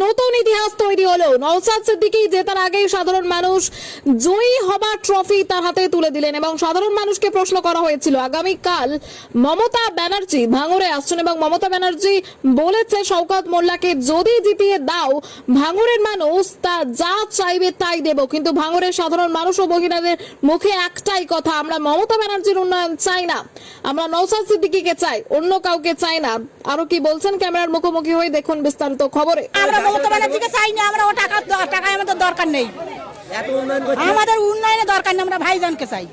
নতুন ইতিহাস তৈরি হলো। নওশাদ সিদ্দিকী জেতার আগেই সাধারণ মানুষ জয়ী হবার ট্রফি তার হাতে তুলে দিলেন এবং সাধারণ মানুষকে প্রশ্ন করা হয়েছিল আগামীকাল মমতা ব্যানার্জি ভাঙড়ে আসছেন এবং মমতা ব্যানার্জি বলেছে শওকত মোল্লাকে যদি জিতিয়ে দাও ভাঙড়ের মানুষ তা যা চাইবে তাই দেব। কিন্তু ভাঙড়ের সাধারণ মানুষ ও মহিলাদের মুখে একটাই কথা, আমরা মমতা ব্যানার্জির উন্নয়ন চাই না, আমরা নওশাদ সিদ্দিকীকে চাই, অন্য কাউকে চাই না। আরো কি বলছেন ক্যামেরার মুখোমুখি হয়ে দেখুন বিস্তারিত খবরে। আমরা মমতা ব্যানার্জিকে চাই না, আমরা ও টাকা আমাদের দরকার নেই, আমাদের উন্নয়নের দরকার নেই, আমরা ভাইজানকে চাই।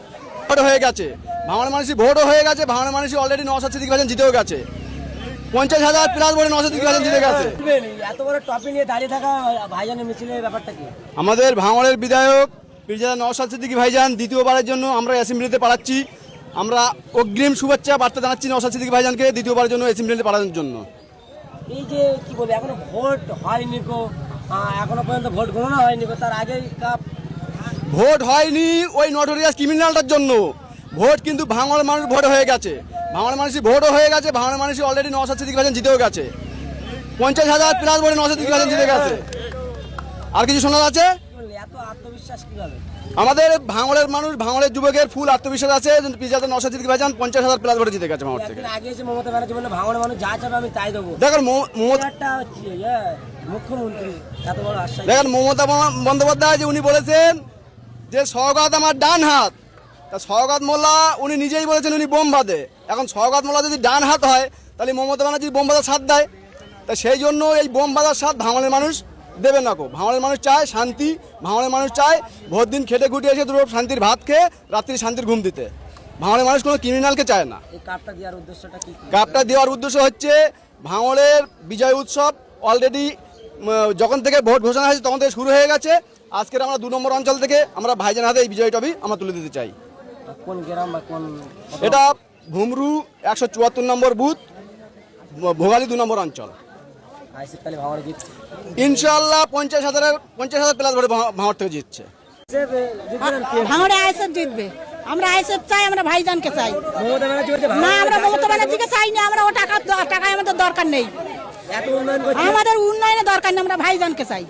ভোট হয়ে গেছে, ভাঙড় মানুষই ভোটও হয়ে গেছে, ভাঙড় মানুষই অলরেডি নওশাদ সিদ্দিকী ভাইজান জিতেও গেছে, 50,000 প্লাস ভোটে নওশাদ সিদ্দিকী ভাইজান জিতে গেছে। এত বড় টপি নিয়ে দাঁড়িয়ে থাকা ভাইজানের মিছিলের ব্যাপারটা কি? আমাদের ভাঙড়ের বিধায়ক পীরজাদা নওশাদ সিদ্দিকী ভাইজান দ্বিতীয়বারের জন্য আমরা অ্যাসেম্বলিতে পাঠাচ্ছি। আমরা অগ্রিম শুভেচ্ছা বার্তা জানাচ্ছি নওশাদ সিদ্দিকী ভাইজানকে দ্বিতীয়বারের জন্য অ্যাসেম্বলিতে পাঠানোর জন্য। এই যে কি বলবো, এখনো ভোট হয়নি গো, এখনো পর্যন্ত ভোট গণনা হয়নি গো, তার আগেই ভোট হয়নি ওই নটোরিয়াস ক্রিমিনালটার জন্য। ভোট কিন্তু ভাঙড় মানুষ ভোট হয়ে গেছে, ভাঙড় মানুষই ভোটও হয়ে গেছে, ভাঙড় মানুষই অলরেডি নওশাদ সিদ্দিকী ভাইজান জিতেও গেছে, 50,000 প্লাস ভোটে নওশাদ সিদ্দিকী ভাইজান জিতে গেছে। আর কিছু শোনা যাচ্ছে? এত আত্মবিশ্বাস কিভাবে? আমাদের ভাঙড়ের মানুষ, ভাঙড়ের যুবকের ফুল আত্মবিশ্বাস আছে, পীরজাদা নওশাদ সিদ্দিকী ভাইজান 50,000 প্লাস ভোটে জিতে গেছে ভাঙড় থেকে। আগে এসে মমতা ব্যানার্জি বললো ভাঙড়ের মানুষ যা চাবে আমি তাই দেবো। দেখেন মুখ্যমন্ত্রী এত বড় আশ্বাস। দেখেন মমতা বন্দ্যোপাধ্যায় যে উনি বলেছেন যে শওকত আমার ডান হাত, তা শওকত মোল্লা উনি নিজেই বলেছেন উনি বোম বাঁধে। এখন শওকত মোল্লা যদি ডান হাত হয় তাহলে মমতা ব্যানার্জি বোম বাঁধার সাথ দেয়, তা সেই জন্য এই বোম বাঁধার সাথ ভাঙড়ের মানুষ দেবে না। ভাঙড়ের মানুষ চায় শান্তি, ভাঙড়ের মানুষ চায় ভোট দিন খেটে খুঁটে এসে দুটো শান্তির ভাত খেয়ে রাত্রি শান্তির ঘুম দিতে। ভাঙড়ের মানুষ কোনো ক্রিমিনালকে চায় না। এই কাপটা দেওয়ার উদ্দেশ্যটা কি? কাপটা দেওয়ার উদ্দেশ্য হচ্ছে ভাঙড়ের বিজয় উৎসব অলরেডি যখন থেকে ভোট ঘোষণা হয়েছে তখন থেকে শুরু হয়ে গেছে। আজকের আমরা 2 নম্বর অঞ্চল থেকে আমরা ভাইজান হাতে এই বিজয় ট্রফি আমরা তুলে দিতে চাই। কোন গ্রাম বা কোন? এটা ভুমরু 174 নম্বর বুথ, ভোগালী 2 নম্বর অঞ্চল। ইনশাআল্লাহ 50,000 প্লাস ভোটে ভাঙড় থেকে জিতছে। ভাঙড়ে আইএসএফ জিতবে, আমরা আইএসএফ চাই, আমরা ভাইজানকে চাই না, আমরা মমতা ব্যানার্জিকে চাই না, আমরা ও টাকা আমাদের দরকার নেই, আমাদের উন্নয়নের দরকার নেই, আমরা ভাইজানকে চাই।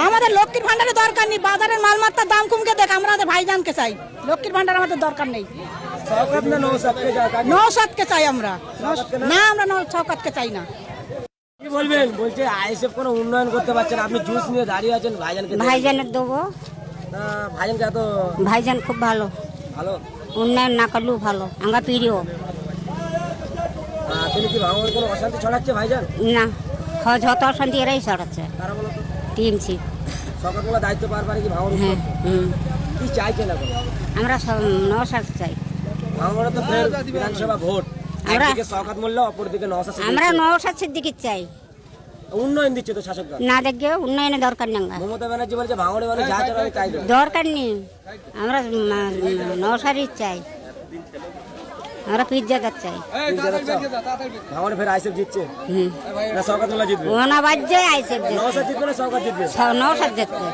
আমাদের লক্ষ্মীর ভান্ডারের দরকার নেই, বাজারের মালমাত্তার দাম কমকে দেখ, আমরা ভাইজানকে চাই, লক্ষ্মীর ভান্ডার আমাদের দরকার নেই। নওশাদকে চাই আমরা, না আমরা শওকতকে চাই না। কি বলবেন? বলছে আইএসএফ কোনো উন্নয়ন করতে পারছে না, আপনি জুস নিয়ে দাঁড়িয়ে আছেন ভাইজানকে। ভাইজানের দেবো। ভাইজানকে এত ভাইজান খুব ভালো, ভালো উন্নয়ন না করলেও ভালো, আমরা প্রিয় তিনি কি ভাঙড়ে কোনো অশান্তি ছড়াচ্ছে ভাইজান? না, যত অশান্তি এরাই ছড়াচ্ছে। তারা বলো তো টিএমসি সরকারগুলো দায়িত্ব পার পারে কি ভাঙড়ে? হ্যাঁ, কি চাইছেন এখন? আমরা নওশাদ চাই। ভাঙড়ে তো ফের বিধানসভা ভোট, আমরা একদিকে শওকত মোল্লা অপরদিকে নওশাদ সিদ্দিকী। আমরা নওশাদ সিদ্দিকী চাই। উন্নয়ন দিচ্ছে তো শাসকরা, না দেখবে উন্নয়নের দরকার নেই, মমতা ব্যানার্জি বলছে ভাঙড়ে মানে যা চাবে আমি তাই দেবো। দরকার নেই, আমরা নওশাদই চাই, আমরা পীরজাদা চাই। ভাঙড়ে ফের আইএসএফ জিতছে না শওকত মোল্লা জিতবে? ওনা বাজ্যে আইসে নওশাদ জিতবে না শওকত জিতবে? নওশাদ জিতবে।